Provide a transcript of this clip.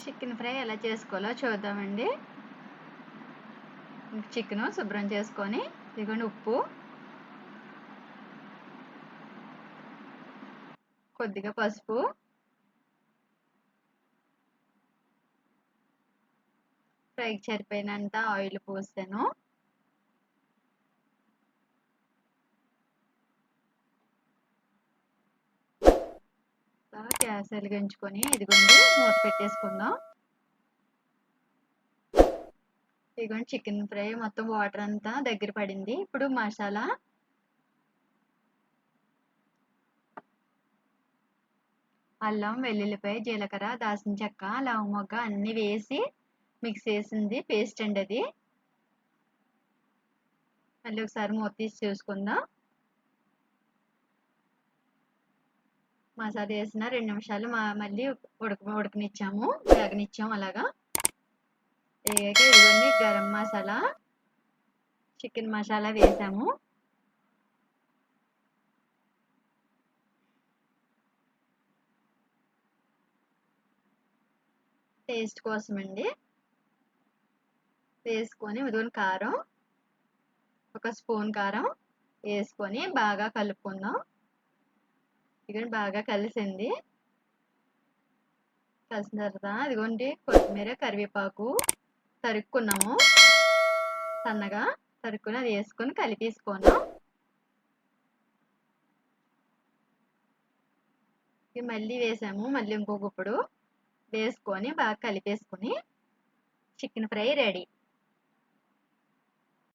Chicken fry ఎలా చేసుకోవాలో చూద్దామండి. చికెన్ శుభ్రం చేసుకొని ఇదిగోండి ఉప్పు, కొద్దిగా పసుపు, ఫ్రైకి సరిపోయినంత ఆయిల్ పోసాను. గ్యాస్ వెలిగించుకొని ఇదిగోండి మూత పెట్టేసుకుందాం. ఇదిగోండి చికెన్ ఫ్రై మొత్తం వాటర్ అంతా దగ్గర పడింది. ఇప్పుడు మసాలా అల్లం, వెల్లుల్లిపాయ, జీలకర్ర, దాల్చిన చెక్క, లవంగ మొగ్గ అన్నీ వేసి మిక్స్ చేసింది పేస్ట్ అండి అది. మళ్ళీ ఒకసారి మూత తీసి చూసుకుందాం. మసాలా వేసిన 2 నిమిషాలు మళ్ళీ ఉడకనిచ్చాము, వేగనిచ్చాము. అలాగా ఇదిగోండి గరం మసాలా, చికెన్ మసాలా వేసాము. టేస్ట్ కోసం అండి వేసుకొని ఇదిగోండి కారం, ఒక స్పూన్ కారం వేసుకొని బాగా కలుపుకుందాం. ఇదిగోండి బాగా కలిసింది. కలిసిన తర్వాత ఇదిగోండి కొత్తిమీర, కరివేపాకు తరుక్కున్నాము, సన్నగా తరుక్కుని అది వేసుకొని కలిపేసుకున్నాం. మళ్ళీ వేసాము, మళ్ళీ ఇంకొకప్పుడు వేసుకొని బాగా కలిపేసుకుని చికెన్ ఫ్రై రెడీ.